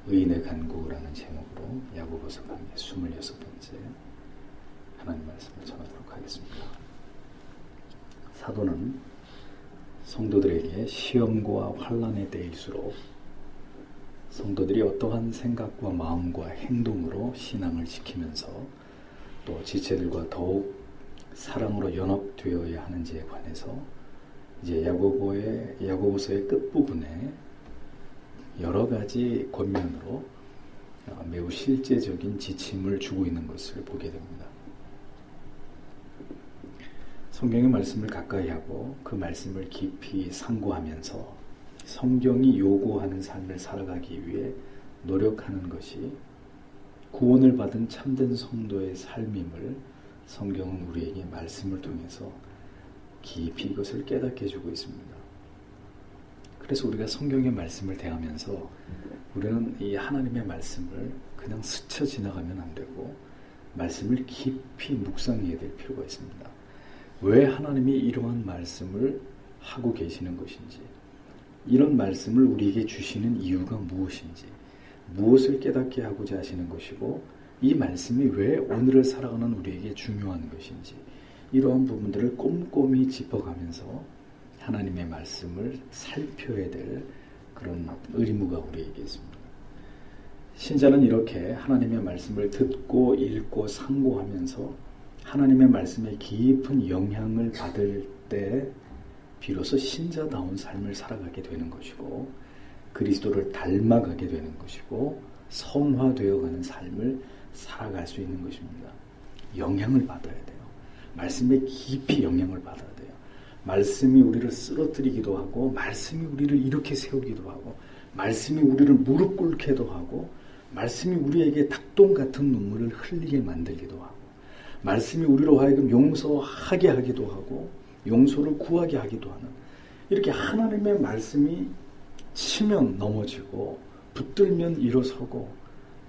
의인의 간구라는 제목으로 야고보서 강의 26번째 하나님 말씀을 전하도록 하겠습니다. 사도는 성도들에게 시험과 환난의 때일수록 성도들이 어떠한 생각과 마음과 행동으로 신앙을 지키면서 또 지체들과 더욱 사랑으로 연합되어야 하는지에 관해서 이제 야고보서의 끝부분에 여러 가지 권면으로 매우 실제적인 지침을 주고 있는 것을 보게 됩니다. 성경의 말씀을 가까이 하고 그 말씀을 깊이 상고하면서 성경이 요구하는 삶을 살아가기 위해 노력하는 것이 구원을 받은 참된 성도의 삶임을 성경은 우리에게 말씀을 통해서 깊이 이것을 깨닫게 해주고 있습니다. 그래서 우리가 성경의 말씀을 대하면서 우리는 이 하나님의 말씀을 그냥 스쳐 지나가면 안 되고 말씀을 깊이 묵상해야 될 필요가 있습니다. 왜 하나님이 이러한 말씀을 하고 계시는 것인지, 이런 말씀을 우리에게 주시는 이유가 무엇인지, 무엇을 깨닫게 하고자 하시는 것이고, 이 말씀이 왜 오늘을 살아가는 우리에게 중요한 것인지, 이러한 부분들을 꼼꼼히 짚어가면서 하나님의 말씀을 살펴야 될 그런 의무가 우리에게 있습니다. 신자는 이렇게 하나님의 말씀을 듣고 읽고 상고하면서 하나님의 말씀에 깊은 영향을 받을 때 비로소 신자다운 삶을 살아가게 되는 것이고, 그리스도를 닮아가게 되는 것이고, 성화되어가는 삶을 살아갈 수 있는 것입니다. 영향을 받아야 돼요. 말씀에 깊이 영향을 받아야 돼요. 말씀이 우리를 쓰러뜨리기도 하고, 말씀이 우리를 이렇게 세우기도 하고, 말씀이 우리를 무릎 꿇게도 하고, 말씀이 우리에게 닭똥 같은 눈물을 흘리게 만들기도 하고, 말씀이 우리로 하여금 용서하게 하기도 하고, 용서를 구하게 하기도 하는, 이렇게 하나님의 말씀이 치면 넘어지고 붙들면 일어서고,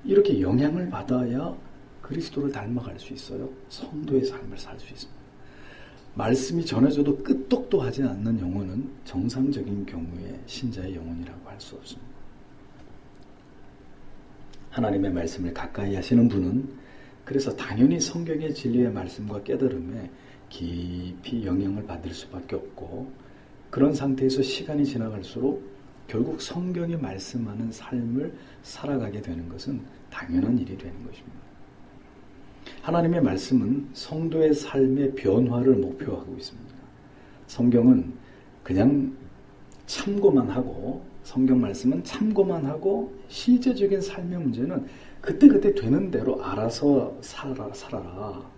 이렇게 영향을 받아야 그리스도를 닮아갈 수 있어요. 성도의 삶을 살 수 있습니다. 말씀이 전해져도 끄떡도 하지 않는 영혼은 정상적인 경우에 신자의 영혼이라고 할 수 없습니다. 하나님의 말씀을 가까이 하시는 분은 그래서 당연히 성경의 진리의 말씀과 깨달음에 깊이 영향을 받을 수밖에 없고, 그런 상태에서 시간이 지나갈수록 결국 성경이 말씀하는 삶을 살아가게 되는 것은 당연한 일이 되는 것입니다. 하나님의 말씀은 성도의 삶의 변화를 목표하고 있습니다. 성경은 그냥 참고만 하고, 성경 말씀은 참고만 하고, 실제적인 삶의 문제는 그때그때 되는 대로 알아서 살아라.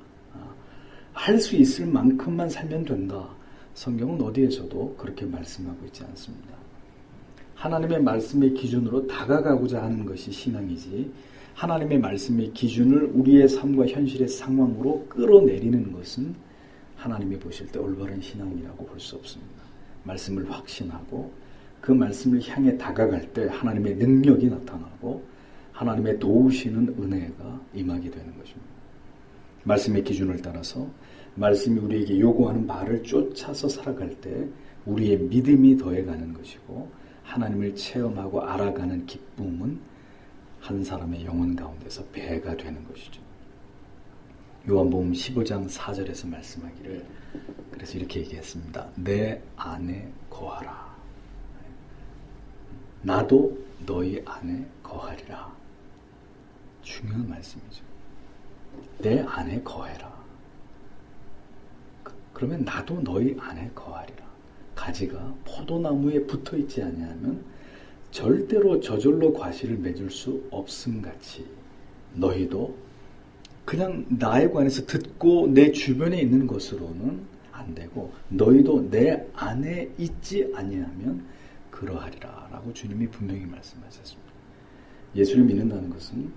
할 수 있을 만큼만 살면 된다. 성경은 어디에서도 그렇게 말씀하고 있지 않습니다. 하나님의 말씀의 기준으로 다가가고자 하는 것이 신앙이지, 하나님의 말씀의 기준을 우리의 삶과 현실의 상황으로 끌어내리는 것은 하나님이 보실 때 올바른 신앙이라고 볼 수 없습니다. 말씀을 확신하고 그 말씀을 향해 다가갈 때 하나님의 능력이 나타나고 하나님의 도우시는 은혜가 임하게 되는 것입니다. 말씀의 기준을 따라서 말씀이 우리에게 요구하는 바를 쫓아서 살아갈 때 우리의 믿음이 더해가는 것이고, 하나님을 체험하고 알아가는 기쁨은 한 사람의 영혼 가운데서 배가 되는 것이죠. 요한복음 15장 4절에서 말씀하기를, 그래서 이렇게 얘기했습니다. 내 안에 거하라. 나도 너희 안에 거하리라. 중요한 말씀이죠. 내 안에 거해라. 그러면 나도 너희 안에 거하리라. 가지가 포도나무에 붙어 있지 아니하면 절대로 저절로 과실을 맺을 수 없음같이 너희도 그냥 나에 관해서 듣고 내 주변에 있는 것으로는 안 되고 너희도 내 안에 있지 아니하면 그러하리라 라고 주님이 분명히 말씀하셨습니다. 예수를 믿는다는 것은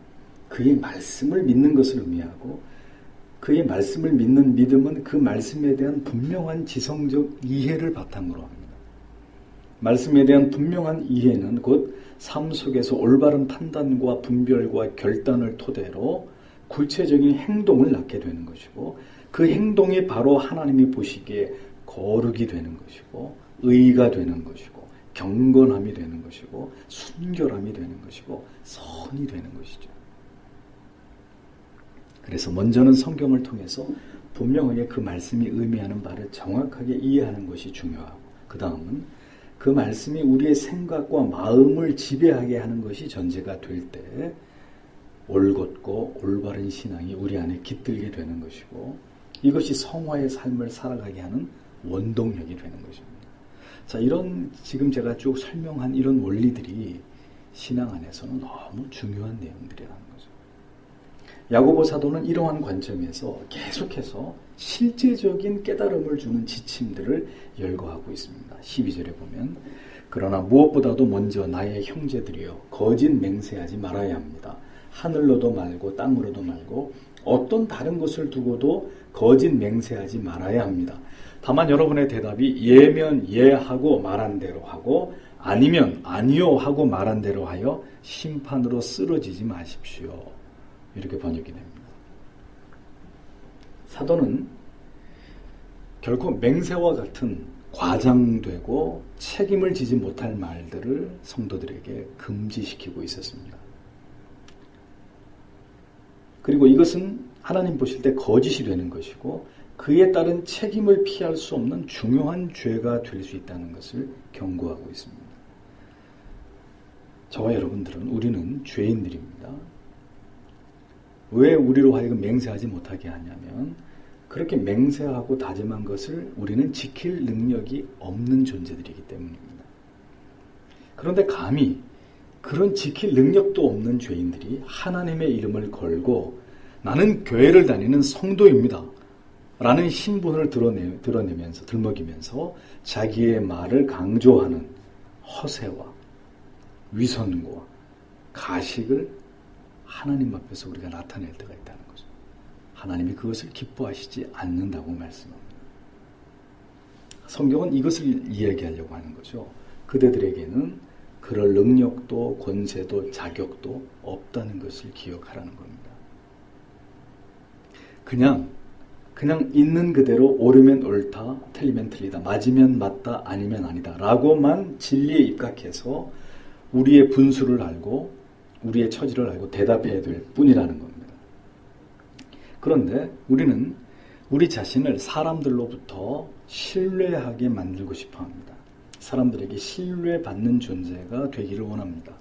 그의 말씀을 믿는 것을 의미하고, 그의 말씀을 믿는 믿음은 그 말씀에 대한 분명한 지성적 이해를 바탕으로 합니다. 말씀에 대한 분명한 이해는 곧 삶 속에서 올바른 판단과 분별과 결단을 토대로 구체적인 행동을 낳게 되는 것이고, 그 행동이 바로 하나님이 보시기에 거룩이 되는 것이고, 의가 되는 것이고, 경건함이 되는 것이고 순결함이 되는 것이고 선이 되는 것이죠. 그래서 먼저는 성경을 통해서 분명하게 그 말씀이 의미하는 바를 정확하게 이해하는 것이 중요하고, 그 다음은 그 말씀이 우리의 생각과 마음을 지배하게 하는 것이 전제가 될 때 올곧고 올바른 신앙이 우리 안에 깃들게 되는 것이고, 이것이 성화의 삶을 살아가게 하는 원동력이 되는 것입니다. 자, 이런 지금 제가 쭉 설명한 이런 원리들이 신앙 안에서는 너무 중요한 내용들이라는 거죠. 야고보 사도는 이러한 관점에서 계속해서 실제적인 깨달음을 주는 지침들을 열거하고 있습니다. 12절에 보면, 그러나 무엇보다도 먼저 나의 형제들이여 거짓 맹세하지 말아야 합니다. 하늘로도 말고 땅으로도 말고 어떤 다른 것을 두고도 거짓 맹세하지 말아야 합니다. 다만 여러분의 대답이 예면 예하고 말한 대로 하고 아니면 아니요 하고 말한 대로 하여 심판으로 쓰러지지 마십시오. 이렇게 번역이 됩니다. 사도는 결코 맹세와 같은 과장되고 책임을 지지 못할 말들을 성도들에게 금지시키고 있었습니다. 그리고 이것은 하나님 보실 때 거짓이 되는 것이고 그에 따른 책임을 피할 수 없는 중요한 죄가 될 수 있다는 것을 경고하고 있습니다. 저와 여러분들은 우리는 죄인들입니다. 왜 우리로 하여금 맹세하지 못하게 하냐면 그렇게 맹세하고 다짐한 것을 우리는 지킬 능력이 없는 존재들이기 때문입니다. 그런데 감히 그런 지킬 능력도 없는 죄인들이 하나님의 이름을 걸고 나는 교회를 다니는 성도입니다 라는 신분을 드러내면서 들먹이면서 자기의 말을 강조하는 허세와 위선과 가식을 하나님 앞에서 우리가 나타낼 때가 있다는 거죠. 하나님이 그것을 기뻐하시지 않는다고 말씀합니다. 성경은 이것을 이야기하려고 하는 거죠. 그대들에게는 그럴 능력도 권세도 자격도 없다는 것을 기억하라는 겁니다. 그냥 있는 그대로 옳으면 옳다, 틀리면 틀리다, 맞으면 맞다, 아니면 아니다 라고만 진리에 입각해서 우리의 분수를 알고 우리의 처지를 알고 대답해야 될 뿐이라는 겁니다. 그런데 우리는 우리 자신을 사람들로부터 신뢰하게 만들고 싶어 합니다. 사람들에게 신뢰받는 존재가 되기를 원합니다.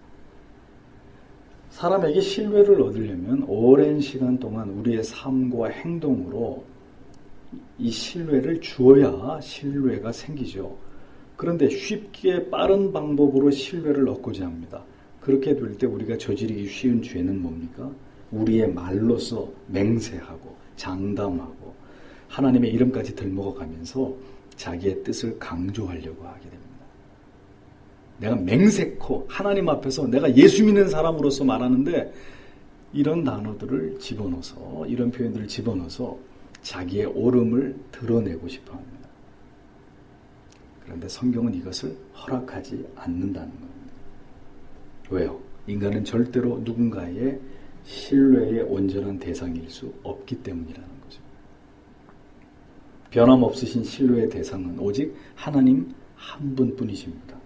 사람에게 신뢰를 얻으려면 오랜 시간 동안 우리의 삶과 행동으로 이 신뢰를 주어야 신뢰가 생기죠. 그런데 쉽게 빠른 방법으로 신뢰를 얻고자 합니다. 그렇게 될 때 우리가 저지르기 쉬운 죄는 뭡니까? 우리의 말로서 맹세하고 장담하고 하나님의 이름까지 들먹어가면서 자기의 뜻을 강조하려고 하게 됩니다. 내가 맹세코 하나님 앞에서 내가 예수 믿는 사람으로서 말하는데 이런 단어들을 집어넣어서 이런 표현들을 집어넣어서 자기의 옳음을 드러내고 싶어 합니다. 그런데 성경은 이것을 허락하지 않는다는 겁니다. 왜요? 인간은 절대로 누군가의 신뢰의 온전한 대상일 수 없기 때문이라는 거죠. 변함없으신 신뢰의 대상은 오직 하나님 한 분뿐이십니다.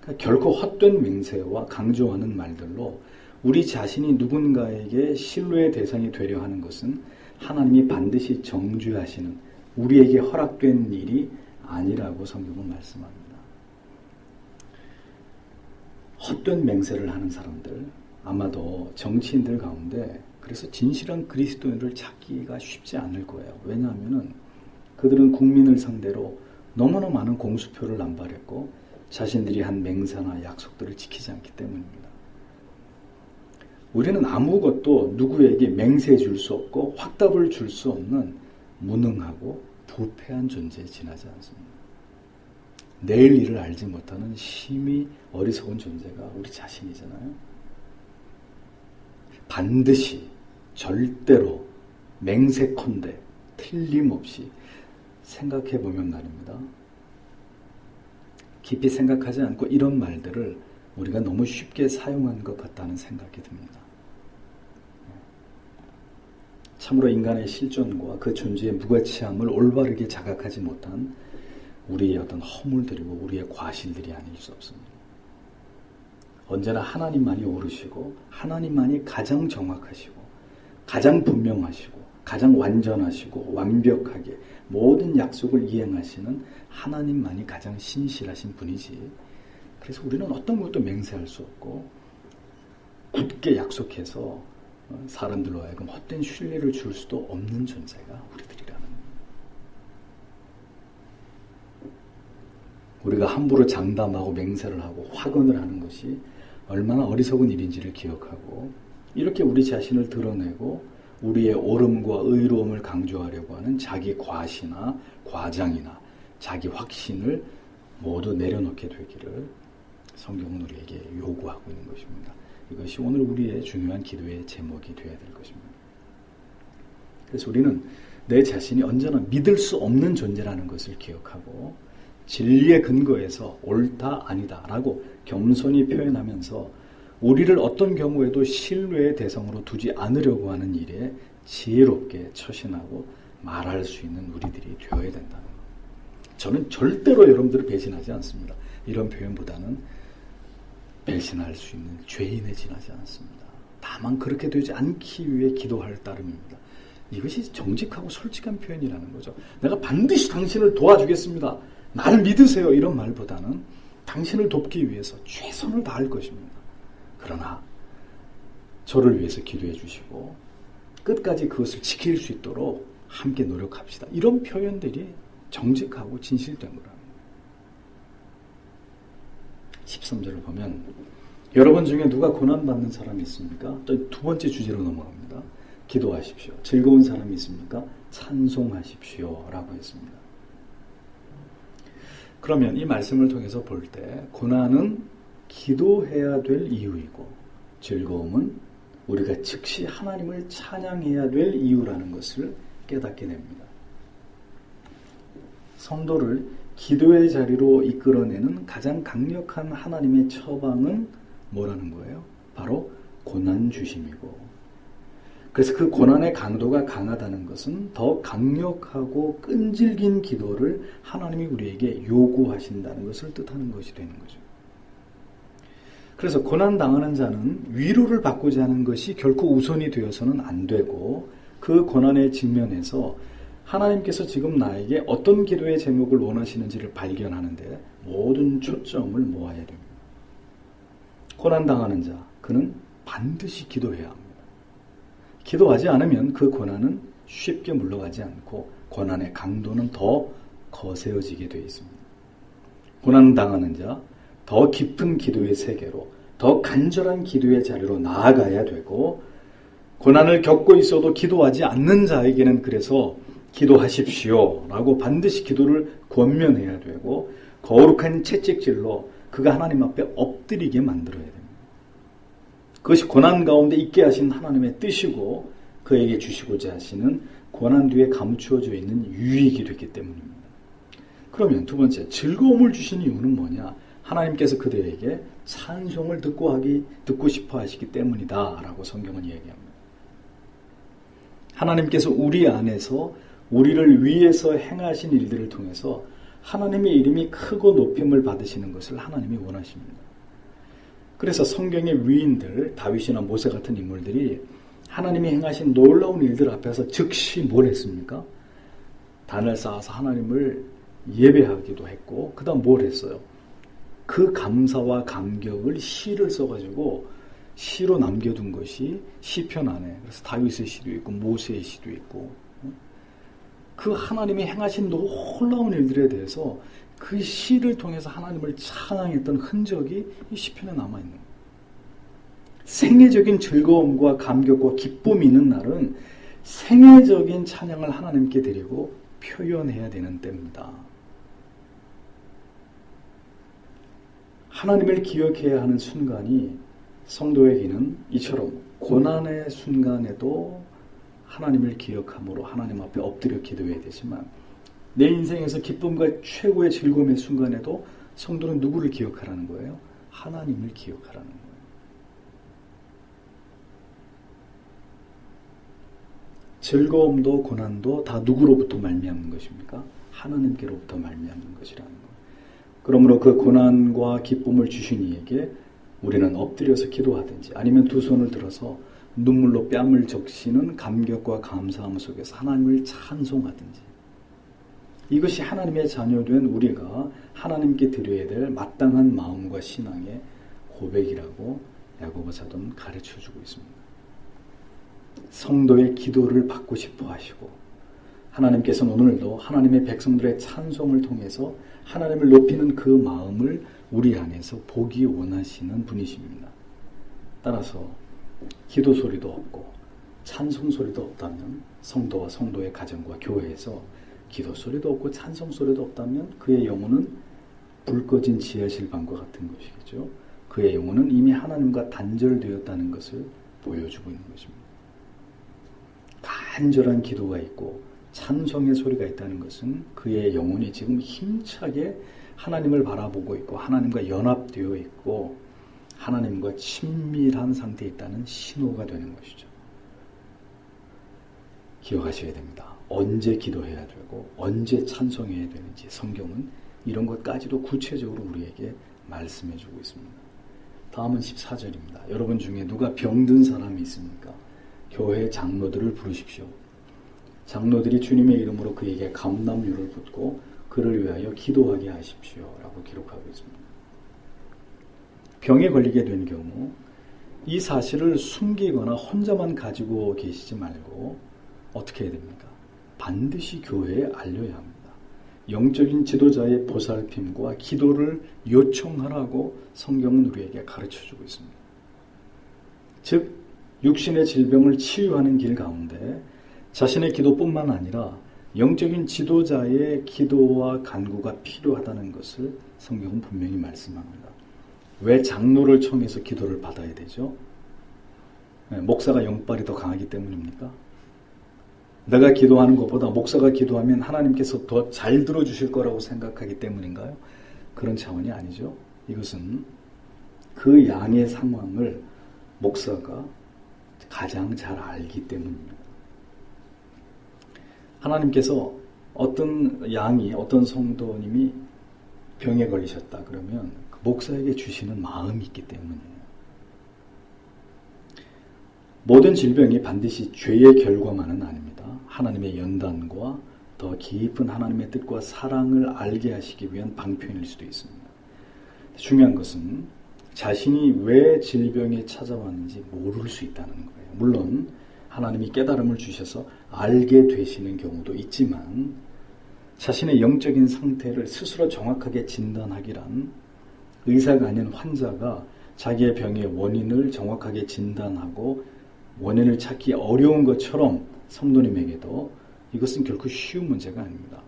그러니까 결코 헛된 맹세와 강조하는 말들로 우리 자신이 누군가에게 신뢰의 대상이 되려 하는 것은 하나님이 반드시 정죄하시는 우리에게 허락된 일이 아니라고 성경은 말씀합니다. 헛된 맹세를 하는 사람들, 아마도 정치인들 가운데 그래서 진실한 그리스도인을 찾기가 쉽지 않을 거예요. 왜냐하면 그들은 국민을 상대로 너무나 많은 공수표를 남발했고 자신들이 한 맹세나 약속들을 지키지 않기 때문입니다. 우리는 아무것도 누구에게 맹세해 줄 수 없고 확답을 줄 수 없는 무능하고 부패한 존재에 지나지 않습니다. 내일 일을 알지 못하는 심히 어리석은 존재가 우리 자신이잖아요. 반드시 절대로 맹세컨대 틀림없이 생각해 보면 말입니다. 깊이 생각하지 않고 이런 말들을 우리가 너무 쉽게 사용한 것 같다는 생각이 듭니다. 참으로 인간의 실존과 그 존재의 무가치함을 올바르게 자각하지 못한 우리의 어떤 허물들이고 우리의 과실들이 아닐 수 없습니다. 언제나 하나님만이 옳으시고 하나님만이 가장 정확하시고 가장 분명하시고 가장 완전하시고 완벽하게 모든 약속을 이행하시는 하나님만이 가장 신실하신 분이지. 그래서 우리는 어떤 것도 맹세할 수 없고 굳게 약속해서 사람들로 하여금 헛된 신뢰를 줄 수도 없는 존재가 우리들이라는 거예요. 우리가 함부로 장담하고 맹세를 하고 확언을 하는 것이 얼마나 어리석은 일인지를 기억하고 이렇게 우리 자신을 드러내고 우리의 옳음과 의로움을 강조하려고 하는 자기 과시나 과장이나 자기 확신을 모두 내려놓게 되기를 성경은 우리에게 요구하고 있는 것입니다. 이것이 오늘 우리의 중요한 기도의 제목이 되어야 될 것입니다. 그래서 우리는 내 자신이 언제나 믿을 수 없는 존재라는 것을 기억하고 진리의 근거에서 옳다 아니다 라고 겸손히 표현하면서 우리를 어떤 경우에도 신뢰의 대상으로 두지 않으려고 하는 일에 지혜롭게 처신하고 말할 수 있는 우리들이 되어야 된다는 것. 저는 절대로 여러분들을 배신하지 않습니다. 이런 표현보다는 배신할 수 있는 죄인에 지나지 않습니다. 다만 그렇게 되지 않기 위해 기도할 따름입니다. 이것이 정직하고 솔직한 표현이라는 거죠. 내가 반드시 당신을 도와주겠습니다. 나를 믿으세요. 이런 말보다는 당신을 돕기 위해서 최선을 다할 것입니다. 그러나 저를 위해서 기도해 주시고 끝까지 그것을 지킬 수 있도록 함께 노력합시다. 이런 표현들이 정직하고 진실된 거랍니다. 13절을 보면 여러분 중에 누가 고난받는 사람이 있습니까? 또 두 번째 주제로 넘어갑니다. 기도하십시오. 즐거운 사람이 있습니까? 찬송하십시오 라고 했습니다. 그러면 이 말씀을 통해서 볼 때 고난은 기도해야 될 이유이고 즐거움은 우리가 즉시 하나님을 찬양해야 될 이유라는 것을 깨닫게 됩니다. 성도를 기도의 자리로 이끌어내는 가장 강력한 하나님의 처방은 뭐라는 거예요? 바로 고난 주심이고 그래서 그 고난의 강도가 강하다는 것은 더 강력하고 끈질긴 기도를 하나님이 우리에게 요구하신다는 것을 뜻하는 것이 되는 거죠. 그래서 고난당하는 자는 위로를 받고자 하는 것이 결코 우선이 되어서는 안 되고 그 고난의 직면에서 하나님께서 지금 나에게 어떤 기도의 제목을 원하시는지를 발견하는데 모든 초점을 모아야 됩니다. 고난당하는 자, 그는 반드시 기도해야 합니다. 기도하지 않으면 그 고난은 쉽게 물러가지 않고 고난의 강도는 더 거세어지게 되어 있습니다. 고난당하는 자, 더 깊은 기도의 세계로 더 간절한 기도의 자리로 나아가야 되고 고난을 겪고 있어도 기도하지 않는 자에게는 그래서 기도하십시오 라고 반드시 기도를 권면해야 되고 거룩한 채찍질로 그가 하나님 앞에 엎드리게 만들어야 됩니다. 그것이 고난 가운데 있게 하신 하나님의 뜻이고 그에게 주시고자 하시는 고난 뒤에 감추어져 있는 유익이 되기 때문입니다. 그러면 두 번째, 즐거움을 주신 이유는 뭐냐? 하나님께서 그들에게 찬송을 듣고 싶어 하시기 때문이다 라고 성경은 얘기합니다. 하나님께서 우리 안에서 우리를 위해서 행하신 일들을 통해서 하나님의 이름이 크고 높임을 받으시는 것을 하나님이 원하십니다. 그래서 성경의 위인들, 다윗이나 모세 같은 인물들이 하나님이 행하신 놀라운 일들 앞에서 즉시 뭘 했습니까? 단을 쌓아서 하나님을 예배하기도 했고 그 다음 뭘 했어요? 그 감사와 감격을 시를 써가지고 시로 남겨둔 것이 시편 안에, 그래서 다윗의 시도 있고 모세의 시도 있고 그 하나님이 행하신 놀라운 일들에 대해서 그 시를 통해서 하나님을 찬양했던 흔적이 이 시편에 남아있는 거예요. 생애적인 즐거움과 감격과 기쁨이 있는 날은 생애적인 찬양을 하나님께 드리고 표현해야 되는 때입니다. 하나님을 기억해야 하는 순간이 성도에게는 이처럼 고난의 순간에도 하나님을 기억함으로 하나님 앞에 엎드려 기도해야 되지만 내 인생에서 기쁨과 최고의 즐거움의 순간에도 성도는 누구를 기억하라는 거예요? 하나님을 기억하라는 거예요. 즐거움도 고난도 다 누구로부터 말미암는 것입니까? 하나님께로부터 말미암는 것이라는 것. 그러므로 그 고난과 기쁨을 주신 이에게 우리는 엎드려서 기도하든지 아니면 두 손을 들어서 눈물로 뺨을 적시는 감격과 감사함 속에서 하나님을 찬송하든지, 이것이 하나님의 자녀된 우리가 하나님께 드려야 될 마땅한 마음과 신앙의 고백이라고 야고보 사도는 가르쳐주고 있습니다. 성도의 기도를 받고 싶어 하시고 하나님께서는 오늘도 하나님의 백성들의 찬송을 통해서 하나님을 높이는 그 마음을 우리 안에서 보기 원하시는 분이십니다. 따라서 기도 소리도 없고 찬송 소리도 없다면, 성도와 성도의 가정과 교회에서 기도 소리도 없고 찬송 소리도 없다면 그의 영혼은 불 꺼진 지하실 방과 같은 것이겠죠. 그의 영혼은 이미 하나님과 단절되었다는 것을 보여주고 있는 것입니다. 간절한 기도가 있고 찬송의 소리가 있다는 것은 그의 영혼이 지금 힘차게 하나님을 바라보고 있고 하나님과 연합되어 있고 하나님과 친밀한 상태에 있다는 신호가 되는 것이죠. 기억하셔야 됩니다. 언제 기도해야 되고 언제 찬송해야 되는지 성경은 이런 것까지도 구체적으로 우리에게 말씀해 주고 있습니다. 다음은 14절입니다. 여러분 중에 누가 병든 사람이 있습니까? 교회 장로들을 부르십시오. 장로들이 주님의 이름으로 그에게 감람유를 붓고 그를 위하여 기도하게 하십시오 라고 기록하고 있습니다. 병에 걸리게 된 경우 이 사실을 숨기거나 혼자만 가지고 계시지 말고 어떻게 해야 됩니까? 반드시 교회에 알려야 합니다. 영적인 지도자의 보살핌과 기도를 요청하라고 성경은 우리에게 가르쳐주고 있습니다. 즉 육신의 질병을 치유하는 길 가운데 자신의 기도뿐만 아니라 영적인 지도자의 기도와 간구가 필요하다는 것을 성경은 분명히 말씀합니다. 왜 장로를 청해서 기도를 받아야 되죠? 목사가 영빨이 더 강하기 때문입니까? 내가 기도하는 것보다 목사가 기도하면 하나님께서 더 잘 들어주실 거라고 생각하기 때문인가요? 그런 차원이 아니죠. 이것은 그 양의 상황을 목사가 가장 잘 알기 때문입니다. 하나님께서 어떤 양이, 어떤 성도님이 병에 걸리셨다 그러면 그 목사에게 주시는 마음이 있기 때문이에요. 모든 질병이 반드시 죄의 결과만은 아닙니다. 하나님의 연단과 더 깊은 하나님의 뜻과 사랑을 알게 하시기 위한 방편일 수도 있습니다. 중요한 것은 자신이 왜 질병에 찾아왔는지 모를 수 있다는 거예요. 물론 하나님이 깨달음을 주셔서 알게 되시는 경우도 있지만 자신의 영적인 상태를 스스로 정확하게 진단하기란 의사가 아닌 환자가 자기의 병의 원인을 정확하게 진단하고 원인을 찾기 어려운 것처럼 성도님에게도 이것은 결코 쉬운 문제가 아닙니다.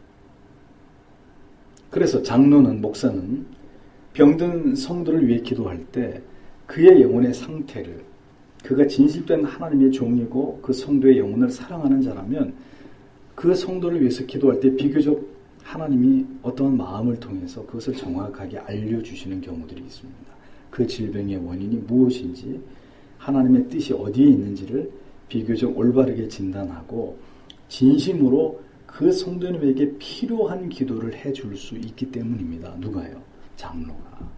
그래서 장로는, 목사는 병든 성도를 위해 기도할 때 그의 영혼의 상태를, 그가 진실된 하나님의 종이고 그 성도의 영혼을 사랑하는 자라면 그 성도를 위해서 기도할 때 비교적 하나님이 어떠한 마음을 통해서 그것을 정확하게 알려주시는 경우들이 있습니다. 그 질병의 원인이 무엇인지, 하나님의 뜻이 어디에 있는지를 비교적 올바르게 진단하고 진심으로 그 성도님에게 필요한 기도를 해줄 수 있기 때문입니다. 누가요? 장로가.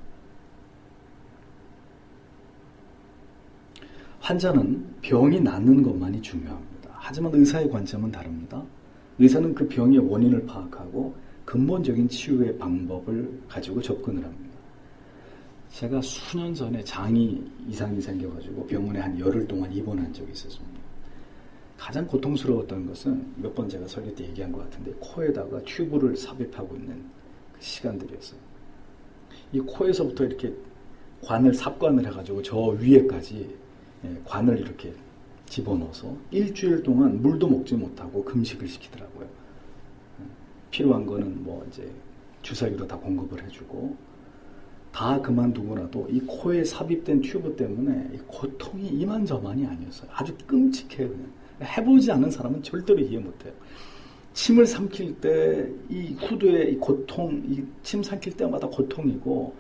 환자는 병이 낫는 것만이 중요합니다. 하지만 의사의 관점은 다릅니다. 의사는 그 병의 원인을 파악하고 근본적인 치유의 방법을 가지고 접근을 합니다. 제가 수년 전에 장이 이상이 생겨가지고 병원에 한 열흘 동안 입원한 적이 있었습니다. 가장 고통스러웠던 것은 몇 번 제가 설교 때 얘기한 것 같은데 코에다가 튜브를 삽입하고 있는 그 시간들이었어요. 이 코에서부터 이렇게 삽관을 해가지고 저 위에까지 관을 이렇게 집어넣어서 일주일 동안 물도 먹지 못하고 금식을 시키더라고요. 필요한 거는 뭐 이제 주사기로 다 공급을 해주고 다 그만두고 나도 이 코에 삽입된 튜브 때문에 이 고통이 이만저만이 아니었어요. 아주 끔찍해요. 그냥. 해보지 않은 사람은 절대로 이해 못해요. 침을 삼킬 때 이 후두의 이 고통, 이 침 삼킬 때마다 고통이고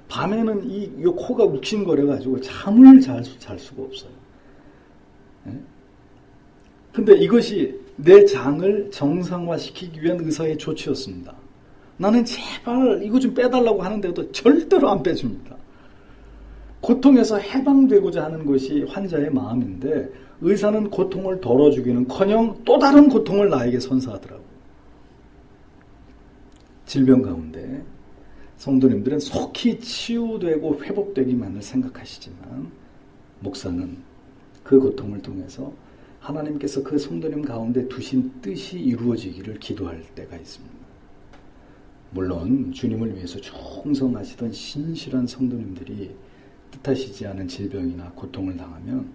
밤에는 이 코가 욱신거려가지고 잠을 잘 수가 없어요. 근데 이것이 내 장을 정상화시키기 위한 의사의 조치였습니다. 나는 제발 이거 좀 빼달라고 하는데도 절대로 안 빼줍니다. 고통에서 해방되고자 하는 것이 환자의 마음인데 의사는 고통을 덜어주기는커녕 또 다른 고통을 나에게 선사하더라고요. 질병 가운데 성도님들은 속히 치유되고 회복되기만을 생각하시지만 목사는 그 고통을 통해서 하나님께서 그 성도님 가운데 두신 뜻이 이루어지기를 기도할 때가 있습니다. 물론 주님을 위해서 충성하시던 신실한 성도님들이 뜻하시지 않은 질병이나 고통을 당하면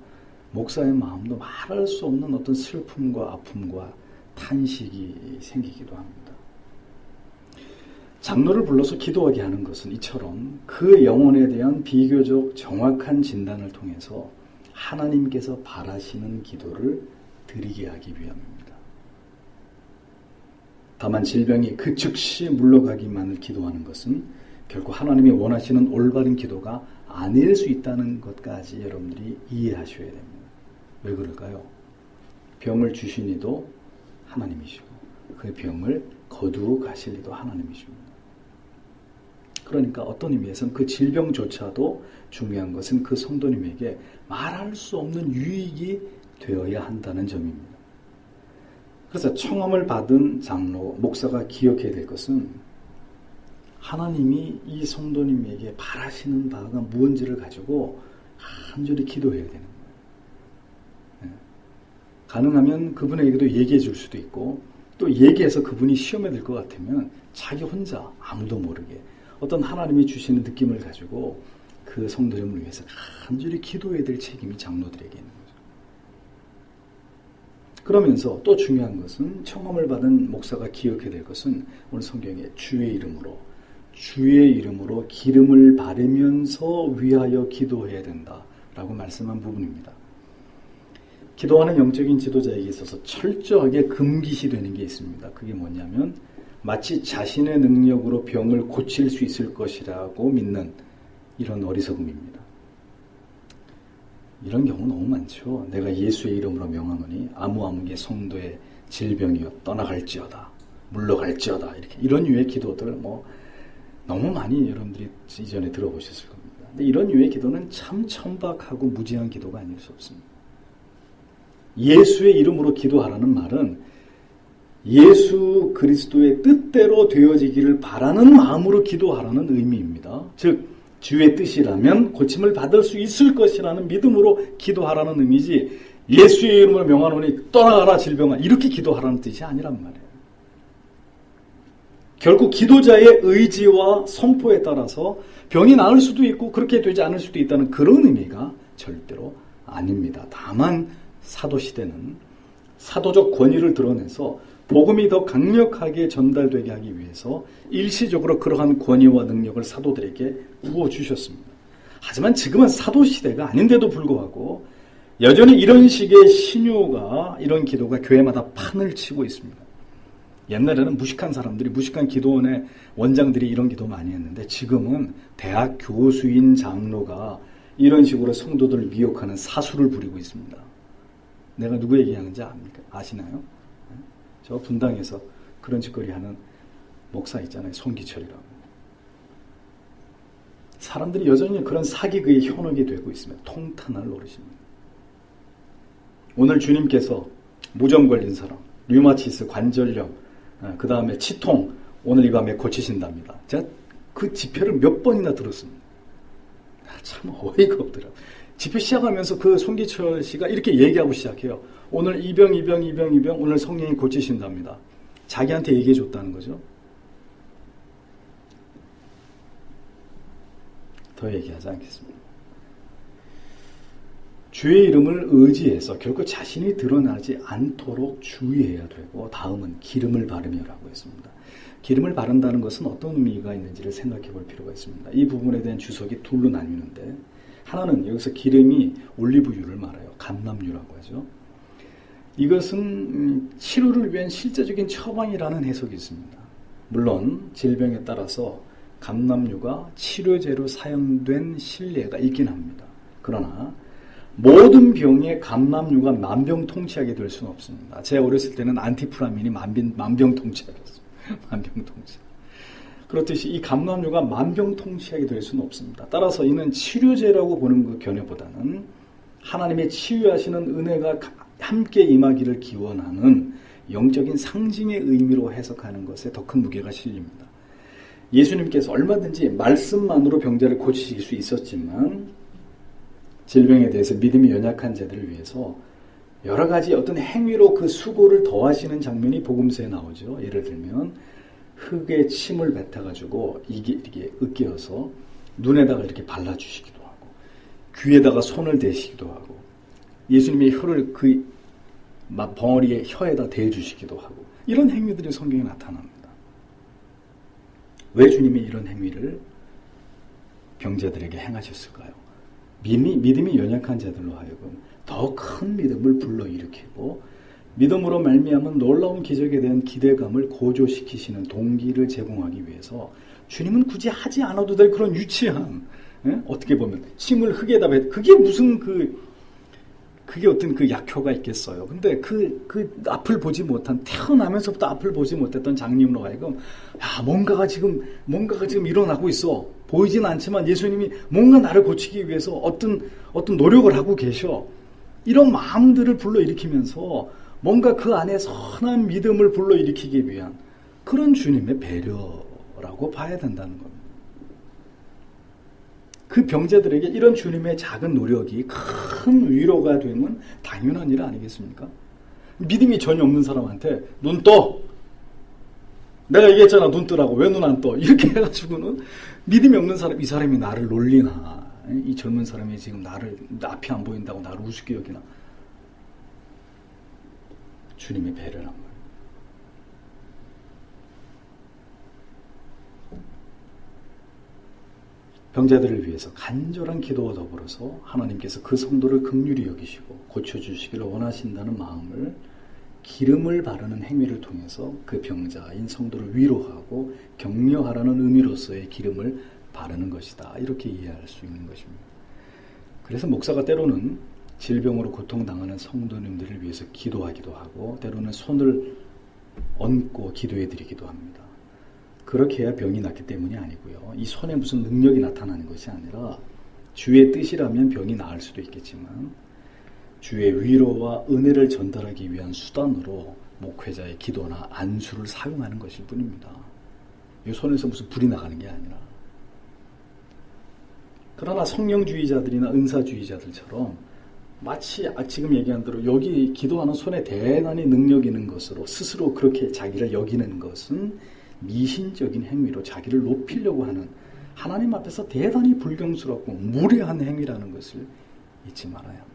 목사의 마음도 말할 수 없는 어떤 슬픔과 아픔과 탄식이 생기기도 합니다. 장로를 불러서 기도하게 하는 것은 이처럼 그 영혼에 대한 비교적 정확한 진단을 통해서 하나님께서 바라시는 기도를 드리게 하기 위함입니다. 다만 질병이 그 즉시 물러가기만을 기도하는 것은 결코 하나님이 원하시는 올바른 기도가 아닐 수 있다는 것까지 여러분들이 이해하셔야 됩니다. 왜 그럴까요? 병을 주신 이도 하나님이시고 그 병을 거두어 가실 이도 하나님이십니다. 그러니까 어떤 의미에서는 그 질병조차도 중요한 것은 그 성도님에게 말할 수 없는 유익이 되어야 한다는 점입니다. 그래서 청함을 받은 장로, 목사가 기억해야 될 것은 하나님이 이 성도님에게 바라시는 바가 무언지를 가지고 간절히 기도해야 되는 거예요. 가능하면 그분에게도 얘기해 줄 수도 있고 또 얘기해서 그분이 시험에 들 것 같으면 자기 혼자 아무도 모르게 어떤 하나님이 주시는 느낌을 가지고 그 성도님을 위해서 간절히 기도해야 될 책임이 장로들에게 있는 거죠. 그러면서 또 중요한 것은 청함을 받은 목사가 기억해야 될 것은 오늘 성경에 주의 이름으로 기름을 바르면서 위하여 기도해야 된다라고 말씀한 부분입니다. 기도하는 영적인 지도자에게 있어서 철저하게 금기시되는 게 있습니다. 그게 뭐냐면 마치 자신의 능력으로 병을 고칠 수 있을 것이라고 믿는 이런 어리석음입니다. 이런 경우 너무 많죠. 내가 예수의 이름으로 명하노니 아무개 성도의 질병이여 떠나갈지어다, 물러갈지어다, 이런 유의 기도들 너무 많이 여러분들이 이전에 들어보셨을 겁니다. 근데 이런 유의 기도는 참 천박하고 무지한 기도가 아닐 수 없습니다. 예수의 이름으로 기도하라는 말은 예수 그리스도의 뜻대로 되어지기를 바라는 마음으로 기도하라는 의미입니다. 즉 주의 뜻이라면 고침을 받을 수 있을 것이라는 믿음으로 기도하라는 의미지 예수의 이름으로 명하노니 떠나가라 질병아 이렇게 기도하라는 뜻이 아니란 말이에요. 결국 기도자의 의지와 선포에 따라서 병이 나을 수도 있고 그렇게 되지 않을 수도 있다는 그런 의미가 절대로 아닙니다. 다만 사도시대는 사도적 권위를 드러내서 복음이 더 강력하게 전달되게 하기 위해서 일시적으로 그러한 권위와 능력을 사도들에게 부어주셨습니다. 하지만 지금은 사도시대가 아닌데도 불구하고 여전히 이런 식의 신요가 이런 기도가 교회마다 판을 치고 있습니다. 옛날에는 무식한 사람들이 무식한 기도원의 원장들이 이런 기도 많이 했는데 지금은 대학 교수인 장로가 이런 식으로 성도들을 미혹하는 사수를 부리고 있습니다. 내가 누구 얘기하는지 아시나요? 저 분당에서 그런 짓거리 하는 목사 있잖아요. 송기철이라고. 사람들이 여전히 그런 사기극에 현혹이 되고 있으면 통탄할 노릇입니다. 오늘 주님께서 무좀 걸린 사람, 류마티스, 관절염, 그 다음에 치통, 오늘 이 밤에 고치신답니다. 제가 그 집회를 몇 번이나 들었습니다. 참 어이가 없더라고요. 집회 시작하면서 그 송기철 씨가 이렇게 얘기하고 시작해요. 오늘 이 병 오늘 성령이 고치신답니다. 자기한테 얘기해 줬다는 거죠. 더 얘기하지 않겠습니다. 주의 이름을 의지해서 결코 자신이 드러나지 않도록 주의해야 되고 다음은 기름을 바르며라고 했습니다. 기름을 바른다는 것은 어떤 의미가 있는지를 생각해 볼 필요가 있습니다. 이 부분에 대한 주석이 둘로 나뉘는데 하나는 여기서 기름이 올리브유를 말해요. 감람유라고 하죠. 이것은 치료를 위한 실제적인 처방이라는 해석이 있습니다. 물론 질병에 따라서 감람유가 치료제로 사용된 신뢰가 있긴 합니다. 그러나 모든 병의 감람류가 만병통치하게 될 수는 없습니다. 제가 어렸을 때는 안티프라민이 만병통치약이었어요. 만병통치. 그렇듯이 이 감람류가 만병통치하게 될 수는 없습니다. 따라서 이는 치료제라고 보는 그 견해보다는 하나님의 치유하시는 은혜가 함께 임하기를 기원하는 영적인 상징의 의미로 해석하는 것에 더 큰 무게가 실립니다. 예수님께서 얼마든지 말씀만으로 병자를 고치실 수 있었지만 질병에 대해서 믿음이 연약한 자들을 위해서 여러 가지 어떤 행위로 그 수고를 더하시는 장면이 복음서에 나오죠. 예를 들면 흙에 침을 뱉어가지고 이게 으깨어서 눈에다가 이렇게 발라주시기도 하고 귀에다가 손을 대시기도 하고 예수님의 혀를 그 벙어리에 혀에다 대주시기도 하고 이런 행위들이 성경에 나타납니다. 왜 주님이 이런 행위를 병자들에게 행하셨을까요? 믿음이 연약한 자들로 하여금 더 큰 믿음을 불러일으키고 믿음으로 말미암은 놀라운 기적에 대한 기대감을 고조시키시는 동기를 제공하기 위해서 주님은 굳이 하지 않아도 될 그런 유치한 어떻게 보면 침을 흙에다 그게 무슨 그게 어떤 그 약효가 있겠어요. 근데 그 앞을 보지 못한 태어나면서부터 앞을 보지 못했던 장님으로 하여금 뭔가가 지금 일어나고 있어. 보이진 않지만 예수님이 뭔가 나를 고치기 위해서 어떤 노력을 하고 계셔. 이런 마음들을 불러일으키면서 뭔가 그 안에 선한 믿음을 불러일으키기 위한 그런 주님의 배려라고 봐야 된다는 겁니다. 그 병자들에게 이런 주님의 작은 노력이 큰 위로가 되는 당연한 일 아니겠습니까? 믿음이 전혀 없는 사람한테 눈 떠! 내가 얘기했잖아, 눈 뜨라고. 왜 눈 안 떠? 이렇게 해가지고는 믿음이 없는 사람, 이 사람이 나를 놀리나? 이 젊은 사람이 지금 앞이 안 보인다고 나를 우습게 여기나? 주님의 배려란 말이에요. 병자들을 위해서 간절한 기도와 더불어서 하나님께서 그 성도를 긍휼히 여기시고 고쳐주시기를 원하신다는 마음을 기름을 바르는 행위를 통해서 그 병자인 성도를 위로하고 격려하라는 의미로서의 기름을 바르는 것이다. 이렇게 이해할 수 있는 것입니다. 그래서 목사가 때로는 질병으로 고통당하는 성도님들을 위해서 기도하기도 하고 때로는 손을 얹고 기도해드리기도 합니다. 그렇게 해야 병이 낫기 때문이 아니고요. 이 손에 무슨 능력이 나타나는 것이 아니라 주의 뜻이라면 병이 나을 수도 있겠지만 주의 위로와 은혜를 전달하기 위한 수단으로 목회자의 기도나 안수를 사용하는 것일 뿐입니다. 이 손에서 무슨 불이 나가는 게 아니라. 그러나 성령주의자들이나 은사주의자들처럼 마치 지금 얘기한 대로 여기 기도하는 손에 대단히 능력 있는 것으로 스스로 그렇게 자기를 여기는 것은 미신적인 행위로 자기를 높이려고 하는 하나님 앞에서 대단히 불경스럽고 무례한 행위라는 것을 잊지 말아야 합니다.